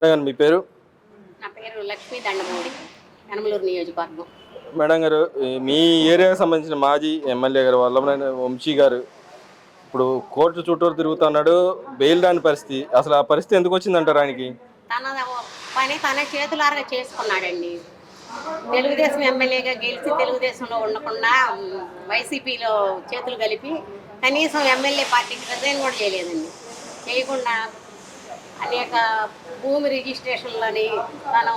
Madam మీ పేరు? నా పేరు లక్ష్మీ దండమూడి, యనమలూరు నియోజకవర్గం. మేడం గారు, మీ ఏరియాకి సంబంధించిన మాజీ ఎమ్మెల్యే గారు వల్లభనేని వంశీ గారు ఇప్పుడు కోర్టు చుట్టూరు తిరుగుతున్నాడు. బెయిల్ రాని పరిస్థితి. అసలు ఆ పరిస్థితి ఎందుకు వచ్చిందంటారు ఆయనకి? తన పని తన చేతులారా చేసుకున్నాడండి. తెలుగుదేశం ఎమ్మెల్యేగా గెలిచి తెలుగుదేశంలో ఉండకుండా వైసీపీలో చేతులు కలిపి కనీసం ఎమ్మెల్యే పార్టీకి రిజైన్ కూడా చేయలేదండి. చేయకుండా అనేక భూమి రిజిస్ట్రేషన్లని తను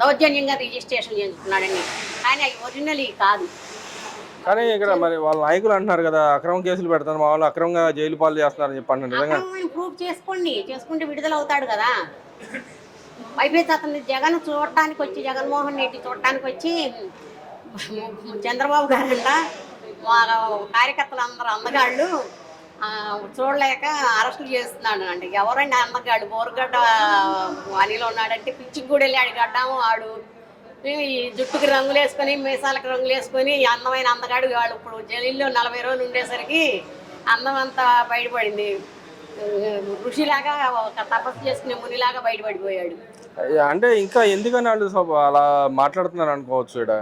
దౌర్జన్యంగా రిజిస్ట్రేషన్ చేసుకున్నాడండి. కానీ అవి ఒరిజినల్ కాదు. కానీ ఇక్కడ మరి వాళ్ళ నాయకులు అంటున్నారు కదా, అక్రమ కేసులు పెడతారు, మా వాళ్ళు అక్రమంగా జైలు పాలు చేస్తున్నారని చెప్పండి. నిజంగా ప్రూఫ్ చేసుకుంటే విడుదల అవుతాడు కదా. అయిపోతే అతను జగన్మోహన్ రెడ్డి చూడటానికి వచ్చి చంద్రబాబు గారంట మా కార్యకర్తలు అందరూ అందగాళ్ళు చూడలేక అరెస్టులు చేస్తున్నాడు అండి. ఎవరండి అందగాళ్ళు? బోరుగడ్డ అనిలో ఉన్నాడంటే పిచ్చికి కూడా వెళ్ళి గడ్డాము ఆడు ఈ జుట్టుకి రంగులు వేసుకొని మీసాలకు రంగులు వేసుకొని అందమైన అందగాడు వాళ్ళు. ఇప్పుడు జైల్లో 40 రోజులు ఉండేసరికి అందం అంతా బయటపడింది. ఋషిలాగా ఒక తపస్సు చేసుకునే మునిలాగా బయటపడిపోయాడు. అంటే ఇంకా ఎందుకని వాళ్ళు అలా మాట్లాడుతున్నారు అనుకోవచ్చు. ఇక్కడ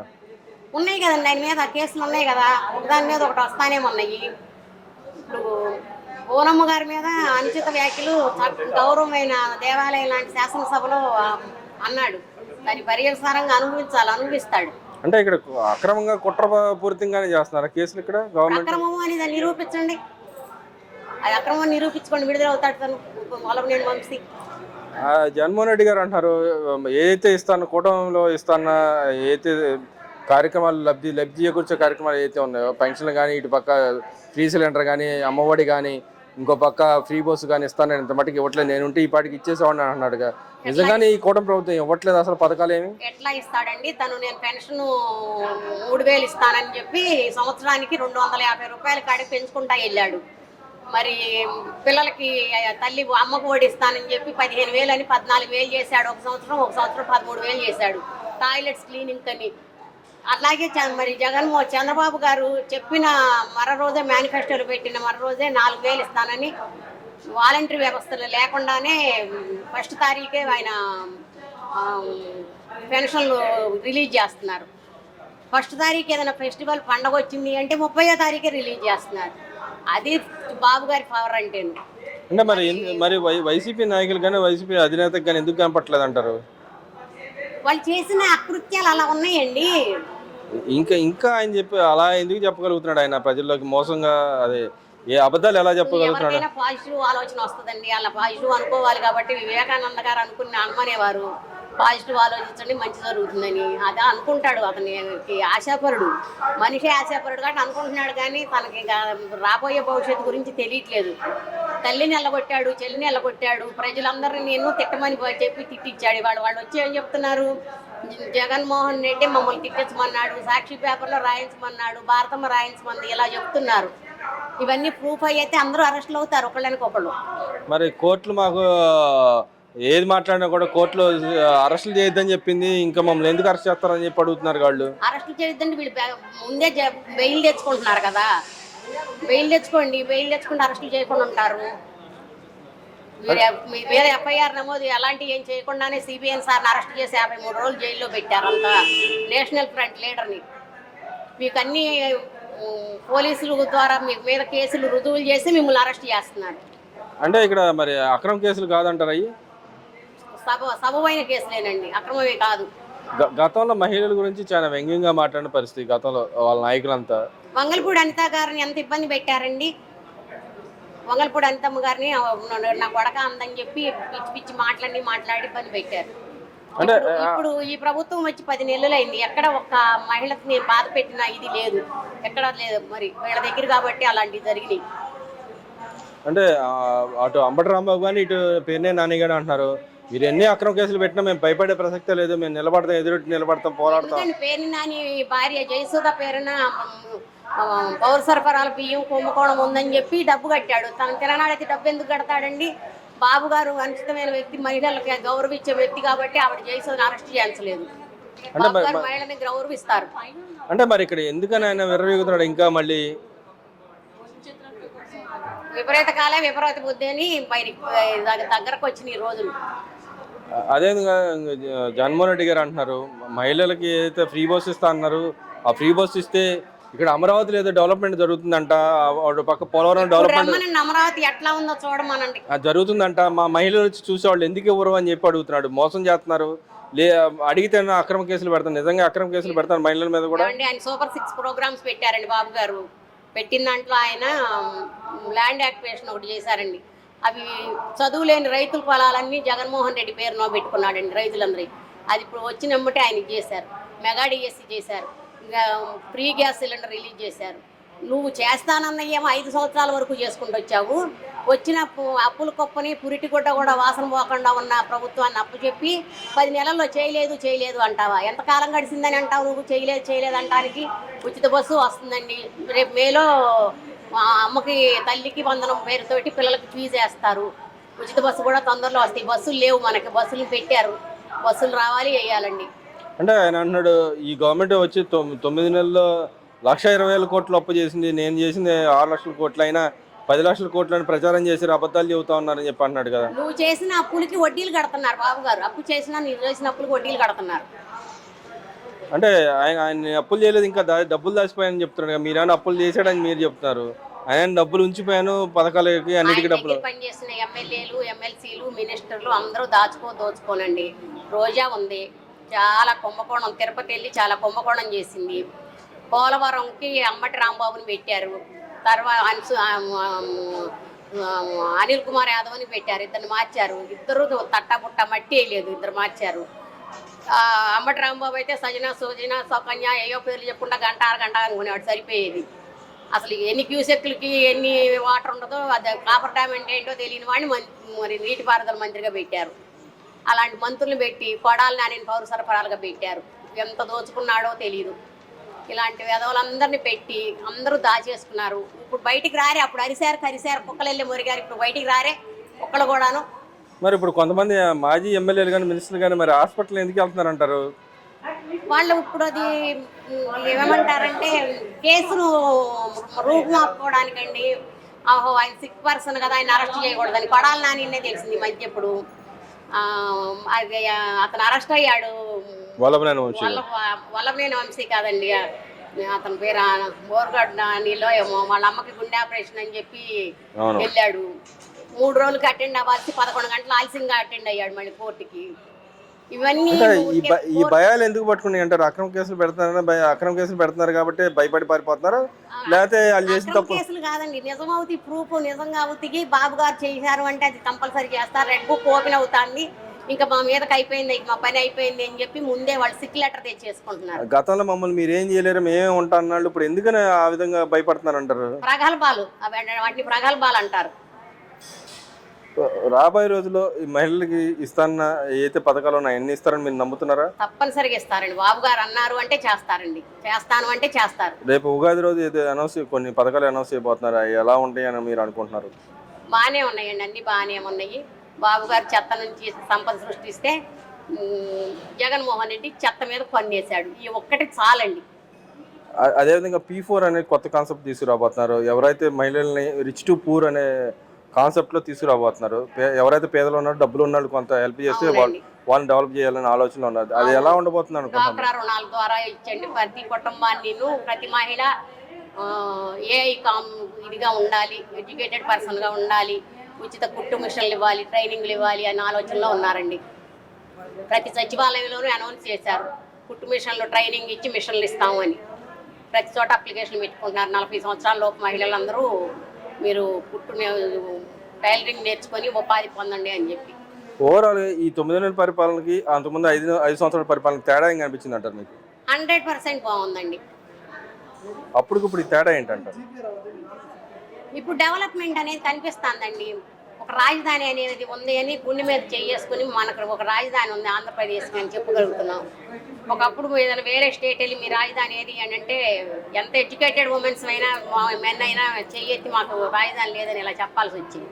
ఉన్నాయి కదండి, ఆయన మీద కేసులు ఉన్నాయి కదా, ఒకదాని మీద ఒకటి వస్తానేమన్నాయి. ఇప్పుడు పూనమ్మ గారి మీద అనుచిత వ్యాఖ్యలు గౌరవమైన దేవాలయం లాంటి శాసనసభలో అన్నాడు. దాని పర్యవసానంగా అనుభవిస్తాడు. అంటే ఇక్కడ అక్రమంగా కుట్రపూరితంగానే చేస్తున్నారు కేసులు. ఇక్కడ గవర్నమెంట్ అక్రమము అని దాన్ని నిరూపించండి. అది అక్రమం నిరూపించుకొని విడుదల అవుతాడు తను వల్లభనేని వంశీ. జగన్మోహన్ రెడ్డి గారు అంటారు, ఏదైతే కూటమిలో ఇస్తాన ఏదైతే కార్యక్రమాలు లబ్ధి చేకూర్చే కార్యక్రమాలు ఏదైతే ఉన్నాయో, పెన్షన్లు కానీ, ఇటు పక్క ఫ్రీ సిలిండర్ కానీ, అమ్మఒడి కానీ, ఇంకో పక్క ఫ్రీ బస్సు కానీ ఇస్తాను, ఇంత మటుకు ఇవ్వట్లేదు, నేను ఉంటే ఈ పాటికి ఇచ్చేసేవాడిని అన్నాడుగా. నిజంగానే ఈ కూటమి ప్రభుత్వం ఇవ్వట్లేదు అసలు పథకాలు ఏమి? ఎట్లా ఇస్తాడండి తను? నేను పెన్షన్ 3000 ఇస్తానని చెప్పి సంవత్సరానికి 250 రూపాయల కాడికి పెంచుకుంటా వెళ్ళాడు. మరి పిల్లలకి తల్లి అమ్మకు ఓడిస్తానని చెప్పి 15,000 అని 14,000 చేశాడు ఒక సంవత్సరం 13,000 చేశాడు. టాయిలెట్స్ క్లీనింగ్ అని. అట్లాగే మరి చంద్రబాబు గారు చెప్పిన రోజే మేనిఫెస్టోలు పెట్టిన రోజే 4,000 ఇస్తానని వాలంటరీ వ్యవస్థలు లేకుండానే ఫస్ట్ తారీఖే ఆయన పెన్షన్లు రిలీజ్ చేస్తున్నారు. ఫస్ట్ తారీఖు ఏదైనా ఫెస్టివల్ పండగ వచ్చింది అంటే 30వ తారీఖే రిలీజ్ చేస్తున్నారు. అది బాబు గారి పవర్ అంటే. మరి వైసీపీ నాయకులు కానీ వైసీపీ అధినేతకు కానీ ఎందుకు కనపట్లేదు అంటారు? వాళ్ళు చేసిన అకృత్యాలు అలా ఉన్నాయండి. ఇంకా ఆయన అలా ఎందుకు చెప్పగలుగుతున్నాడు? ఆయన ప్రజల్లోకి మోసంగా అదే ఏ అబద్ధాలు ఎలా చెప్పగలుగుతున్నాడు? పాజిటివ్ ఆలోచన వస్తుందండి. అలా పాజిటివ్ అనుకోవాలి కాబట్టి వివేకానంద గారు అనుకునేవారు పాజిటివ్ ఆలోచించండి మంచి జరుగుతుందని. అదే అనుకుంటాడు. అతనికి ఆశాపరుడు, మనిషి ఆశాపరుడు కాబట్టి అనుకుంటున్నాడు. కానీ తనకి రాబోయే భవిష్యత్తు గురించి తెలియట్లేదు. తల్లిని ఎల్లగొట్టాడు, చెల్లిని ఎల్లగొట్టాడు, ప్రజలందరినీ నేను తిట్టమని చెప్పి తిట్టించాడు. వాళ్ళు వచ్చి ఏం చెప్తున్నారు? జగన్మోహన్ రెడ్డి మమ్మల్ని తిట్టించమన్నాడు, సాక్షి పేపర్లో రాయించమన్నాడు, భారతమ్మ రాయించమంది, ఇలా చెప్తున్నారు. ఇవన్నీ ప్రూఫ్ అయితే అందరూ అరెస్టులు అవుతారు ఒకళ్ళనికొకళ్ళు. మరి కోర్టులు మాకు ఏది మాట్లాడినా కూడా కోర్టులో అరెస్టులు చేయొద్దని చెప్పింది, ఇంకా మమ్మల్ని ఎందుకు అరెస్ట్ చేస్తారని చెప్పి అడుగుతున్నారు. వాళ్ళు అరెస్టులు చేయొద్దండి, వీళ్ళు ముందే బెయిల్ తెచ్చుకుంటున్నారు కదా. బెయిల్ తెచ్చుకుంటే అరెస్టులు చేయకుండా ఉంటారు. వేరే ఎఫ్ఐఆర్ నమోదు అలాంటివి ఏం చేయకుండానే సిబిఎన్ సార్ని అరెస్ట్ చేసి 53 రోజులు జైల్లో పెట్టారు. అంతా నేషనల్ ఫ్రంట్ లీడర్ని. మీకు అన్ని పోలీసుల ద్వారా మీ మీద కేసులు రుజువులు చేసి మిమ్మల్ని అరెస్ట్ చేస్తున్నారు. అంటే ఇక్కడ మరి అక్రమ కేసులు కాదంటారు? అయ్యి సబమైన కేసులేనండి, అక్రమమే కాదు. గతంలో మహిళల గురించి చాలా వ్యంగ్యంగా మాట్లాడిన పరిస్థితి గతంలో వాళ్ళ నాయకులంతా. వంగలపూడి అనిత గారిని ఎంత ఇబ్బంది పెట్టారండి. వంగలపూడి అనితమ్మ గారిని నా కొడక అందని చెప్పి పిచ్చి మాట్లాడి ఇబ్బంది పెట్టారు. ఇప్పుడు ఈ ప్రభుత్వం వచ్చి 10 నెలలు అయింది. ఎక్కడ ఒక్క మహిళకి నేను బాధ పెట్టిన ఇది లేదు, ఎక్కడ లేదు. మరి వీళ్ళ దగ్గర కాబట్టి అలాంటివి జరిగినాయి. అంటే అటు అంబటి రాంబాబు కానీ ఇటు పేర్నే నాని గారు అంటున్నారు, మీరు ఎన్ని అక్రమ కేసులు పెట్టినా మేము భయపడే ప్రసక్తే లేదు, మేము నిలబడతాం, ఎదురొట్టి నిలబడతాం, పోరాడతాం. పేర్ని నాని భార్య జయసుధ పేరున పౌర సరఫరాల బియ్యం కుంభకోణం ఉందని చెప్పి డబ్బు కట్టాడు. తన తిననాడైతే డబ్బు ఎందుకు కడతాడండి? బాబు గారు అనుచితమైన వ్యక్తి, మహిళలకు గౌరవించే వ్యక్తి కాబట్టి ఆవిడ జయసుధను అరెస్ట్ చేయించలేదు. మహిళని గౌరవిస్తారు. అంటే మరి ఇక్కడ ఎందుకని ఆయన విర్రవీగుతున్నాడు? ఇంకా మళ్ళీ విపరీత కాలే విపరీత బుద్ధి అని దగ్గరకు వచ్చిన ఈ రోజులు. అదే విధంగా జగన్మోహన్ రెడ్డి గారు అంటున్నారు మహిళలకి ఏదైతే ఫ్రీ బస్ ఇస్తా అన్నారు, ఆ ఫ్రీ బస్ ఇస్తే ఇక్కడ అమరావతిలో ఏదో డెవలప్మెంట్ జరుగుతుందంట, ఒక పక్క పోలవరం ఇప్పుడు డెవలప్మెంట్ రమ్మనండి, అమరావతి ఎట్లా ఉందో చూడమనండి. జరుగుతుందంట, మా మహిళలు వచ్చి చూసేవాళ్ళు ఎందుకు ఇవ్వరు అని చెప్పి అడుగుతున్నాడు. మోసం చేస్తున్నారు, లే అడిగితే అక్రమ కేసులు పెడతారు, నిజంగా అక్రమ కేసులు పెడతారు మహిళల మీద కూడా. ఏమండి, ఆయన సూపర్ 6 ప్రోగ్రామ్స్ పెట్టారండి బాబు గారు. పెట్టిన దాంట్లో ఆయన ల్యాండ్ యాక్విజిషన్ ఒకటి చేశారండి. అవి చదువులేని రైతుల పొలాలన్నీ జగన్మోహన్ రెడ్డి పేరునో పెట్టుకున్నాడండి రైతులందరి. అది ఇప్పుడు వచ్చినమ్మటే ఆయనకి చేశారు. మెగా డిఎస్సి చేశారు, ఇంకా ఫ్రీ గ్యాస్ సిలిండర్ రిలీజ్ చేశారు. నువ్వు చేస్తానన్నయ్యేమో 5 సంవత్సరాల వరకు చేసుకుంటూ వచ్చావు. వచ్చిన అప్పుల కుప్పని పురిటి గుడ్డ కూడా వాసన పోకుండా ఉన్న ప్రభుత్వాన్ని అప్పు చెప్పి 10 నెలల్లో చేయలేదు అంటావా? ఎంతకాలం గడిచిందని అంటావు నువ్వు? చేయలేదు అంటానికి. ఉచిత బస్సు వస్తుందండి రేపు మేలో. అమ్మకి తల్లికి వందనం పేరుతోటి పిల్లలకి ఫీజు వేస్తారు. ఉచిత బస్సు కూడా తొందరలో వస్తాయి. బస్సులు లేవు మనకి, బస్సులు పెట్టారు, బస్సులు రావాలి, వేయాలండి. అంటే ఆయన అన్నాడు ఈ గవర్నమెంట్ వచ్చి 9 నెలల్లో 1,20,000 కోట్లు అప్పు చేసింది, నేను చేసింది 6 లక్షల కోట్లు, అయినా 10 లక్షల కోట్లు అని ప్రచారం చేసి అబద్ధాలు చెబుతా ఉన్నారని చెప్పి అన్నాడు కదా. నువ్వు చేసిన అప్పులకి వడ్డీలు కడుతున్నారు బాబు గారు. అప్పు చేసినా నువ్వు చేసిన అప్పులకి వడ్డీలు కడుతున్నారు. అంటే ఆయన అప్పులు చేయలేదు, ఇంకా డబ్బులు దాచిపోయాయని చెప్తున్నాడు కదా. మీరేమైనా అప్పులు చేశాడని మీరు చెప్తున్నారు, ఆయన డబ్బులు ఉంచిపోయాను పథకాలకి అన్నిటికీ డబ్బులు. పనిచేసిన ఎమ్మెల్యేలు, ఎమ్మెల్సీలు, మినిస్టర్లు అందరూ దోచుకోనండి. రోజా ఉంది, చాలా కుంభకోణం. తిరుపతి వెళ్ళి చాలా కుంభకోణం చేసింది. పోలవరంకి అంబటి రాంబాబుని పెట్టారు, తర్వాత అనిల్ కుమార్ యాదవ్ అని పెట్టారు, ఇద్దరిని మార్చారు. ఇద్దరు తట్టబుట్ట మట్టి వేయలేదు, ఇద్దరు మార్చారు. అంబటి రాంబాబు అయితే సజన సోజన సౌకన్య ఏయో పేర్లు చెప్పుకుంటా గంట 6 గంట అనుకునేవాడు, సరిపోయేది. అసలు ఎన్ని క్యూసెక్లకి ఎన్ని వాటర్ ఉండదో, అది కాపర్ డ్యామ్ అంటే ఏంటో తెలియని వాడిని మరి నీటిపారుదల మంత్రిగా పెట్టారు. అలాంటి మంత్రులు పెట్టి కొడాలి నాని పౌర సరఫరాలుగా పెట్టారు. ఎంత దోచుకున్నాడో తెలియదు. ఇలాంటి విధవులందరినీ పెట్టి అందరూ దాచేసుకున్నారు. ఇప్పుడు బయటికి రారే. అప్పుడు కరిశారు కుక్కలు వెళ్ళి మురిగారు. ఇప్పుడు బయటికి రారే కుక్కలు కూడాను. మరి ఇప్పుడు కొంతమంది మాజీ ఎమ్మెల్యేలు కానీ మినిస్టర్లు కానీ మరి హాస్పిటల్ ఎందుకు వెళ్తున్నారు అంటారు? వాళ్ళు ఇప్పుడు అది ఏమంటారంటే కేసును రూపుమాపుకోవడానికండి. ఆయన సిక్ పర్సన్ కదా, ఆయన అరెస్ట్ చేయకూడదని కొడాలి నానినే తెలిసింది మధ్య. ఇప్పుడు అది అతను అరెస్ట్ అయ్యాడు. వల్లభనేని వంశీ కాదండి, అతని పేరు బోర్గడ్ నానిలో ఏమో. వాళ్ళ అమ్మకి గుండె ఆపరేషన్ అని చెప్పి వెళ్ళాడు. 3 రోజులకి అటెండ్ అవ్వాల్సి 11 గంటలు ఆలస్యంగా అటెండ్ అయ్యాడు మళ్ళీ కోర్టుకి. ఇవన్నీ ఈ భయాలు ఎందుకు పట్టుకున్నాయి అంటారు? అక్రమ కేసులు పెడుతున్నారు కాబట్టి భయపడి పారిపోతున్నారు, లేకపోతే వాళ్ళు చేసిన తప్పు కేసులు కాదండి. నిజమవుతి ప్రూఫ్ నిజంగా అవుతికి బాబు గారు చేశారు అంటే అది కంపల్సరీ చేస్తారు. రెడ్ బుక్ ఓపెన్ అవుతుంది, ఇంకా మా మీదకి అయిపోయింది, మా పని అయిపోయింది అని చెప్పి ముందే వాళ్ళు సిక్ లెటర్ తెచ్చేసుకుంటున్నారు. గతంలో మమ్మల్ని మీరేం చేయలేరు, మేమే ఉంటా అన్నాళ్ళు, ఇప్పుడు ఎందుకని ఆ విధంగా భయపడుతున్నారు అంటారు? ప్రగల్భాలు, వాటిని ప్రగల్భాలు అంటారు. రాబోయే రోజుల్లో ఈ మహిళలకి ఇస్తాన్న ఏదైతే పథకాలు ఉన్నాయో అన్ని ఇస్తారని మీరు నమ్ముతున్నారా? తప్పనిసరిగా ఇస్తారండి. బాబు గారు అన్నారు అంటే చేస్తారండి, చేస్తాను అంటే చేస్తారు. రేపు ఉగాది రోజు కొన్ని పథకాలు అనౌన్స్ చేయబోతున్నారు, ఎలా ఉంటాయి అని మీరు అనుకుంటున్నారు? బాగానే ఉన్నాయండి, అన్ని బాగానే ఉన్నాయి. బాబు గారు చెత్త నుంచి సంపద సృష్టిస్తే జగన్మోహన్ రెడ్డి చెత్త మీద పన్నేశాడు. ఈ ఒక్కటి చాలండి. అదేవిధంగా P4 అనే కొత్త కాన్సెప్ట్ తీసుకురాబోతున్నారు. ఎవరైతే మహిళల్ని రిచ్ టు పూర్ అనే కాన్సెప్ట్ లో తీసుకురాబోతున్నారు. ఎవరైతే పేదలు ఉన్నారో డబ్బులు ఉన్నాడు కొంత హెల్ప్ చేస్తే వాళ్ళని డెవలప్ చేయాలని ఆలోచన ఉన్నది. అది ఎలా ఉండబోతుంది అనుకుంటున్నారు? డ్వాక్రా రుణాల ద్వారా ఇచ్చండి. ప్రతి కుటుంబాన్ని ప్రతి మహిళ ఇదిగా ఉండాలి, ఎడ్యుకేటెడ్ పర్సన్గా ఉండాలి, ఉచిత కుట్టు మిషన్లు ఇవ్వాలి, ట్రైనింగ్లు ఇవ్వాలి అనే ఆలోచనలో ఉన్నారండి. ప్రతి సచివాలయంలోనూ అనౌన్స్ చేశారు, కుట్టు మిషన్లు ట్రైనింగ్ ఇచ్చి మిషన్లు ఇస్తాము అని. ప్రతి చోట అప్లికేషన్ పెట్టుకుంటున్నారు. 40 సంవత్సరాల లోపు మహిళలందరూ మీరు టైలరింగ్ నేర్చుకొని ఉపాధి పొందండి అని చెప్పి. ఓవరాల్ ఈ 9 నెలల పరిపాలనకి అంతకుముందు 5 సంవత్సరాల పరిపాలన తేడా ఏం కనిపించింది అంటారు మీకు? 100% బాగుందండి. అప్పటికిప్పుడు ఈ తేడా ఏంటంటారు? ఇప్పుడు డెవలప్మెంట్ అనేది కనిపిస్తుందండి. ఒక రాజధాని అనేది ఉంది అని గుండె మీద చేసుకుని మనకు ఒక రాజధాని ఉంది ఆంధ్రప్రదేశ్ అని చెప్పగలుగుతున్నాం. ఒకప్పుడు ఏదైనా వేరే స్టేట్ వెళ్ళి మీ రాజధాని ఏది అని అంటే ఎంత ఎడ్యుకేటెడ్ ఉమెన్స్ అయినా మెన్ అయినా చెయ్యెత్తి మాకు రాజధాని లేదని ఇలా చెప్పాల్సి వచ్చింది.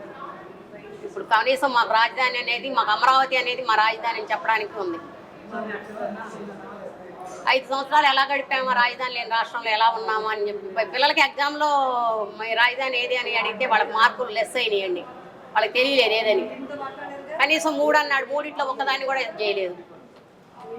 ఇప్పుడు కనీసం మాకు రాజధాని అనేది, మాకు అమరావతి అనేది మా రాజధాని అని చెప్పడానికి ఉంది. 5 సంవత్సరాలు ఎలా గడిపామో రాజధాని లేని రాష్ట్రంలో ఎలా ఉన్నామో అని చెప్పి పిల్లలకి ఎగ్జామ్లో మీ రాజధాని ఏది అని అడిగితే వాళ్ళకి మార్కులు లెస్ అయినాయండి. వాళ్ళకి తెలియలేదు ఏదని. కనీసం 3 అన్నాడు, 3 ఒక్కదాన్ని కూడా చేయలేదు.